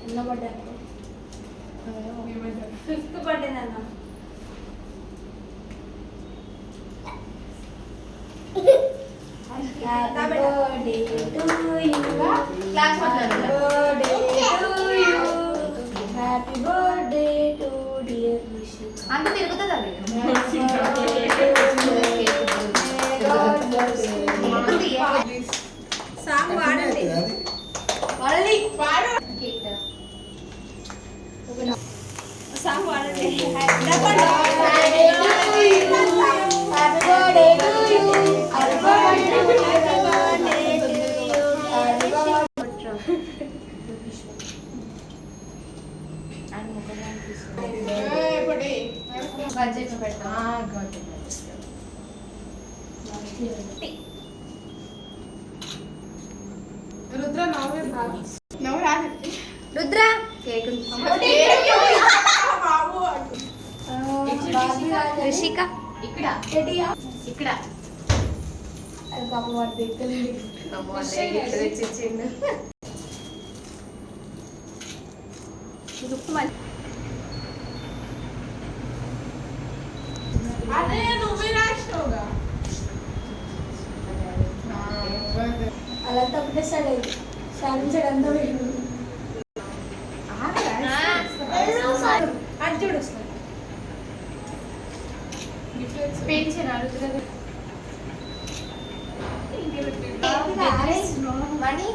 ఎన్నో బర్త్డే అనుకో. Fifth birthday నాన్న. Happy birthday to you. Class birthday to you. Happy birthday to dear Rishi. అంత తిరుగుతుంది అది. సాంగ్ పాడండి. పాడాలి. పాడు. సాంగ్ పాడండి. Happy birthday to you. Happy birthday to you. Budget పెడతా. రుద్ర నవ్వు రాదు. రుద్ర కేక్ రిషిక ఇక్కడ ఇక్కడ పాప వాడు దగ్గర తెచ్చిచ్చిండు. అదే నువ్వే రాసినావుగా. అలా తప్పుడే స్టార్ట్ అయింది. సాధించడం అంతా వీళ్ళు అది చూడు వస్తుంది. పెంచిన రుద్ర మనీ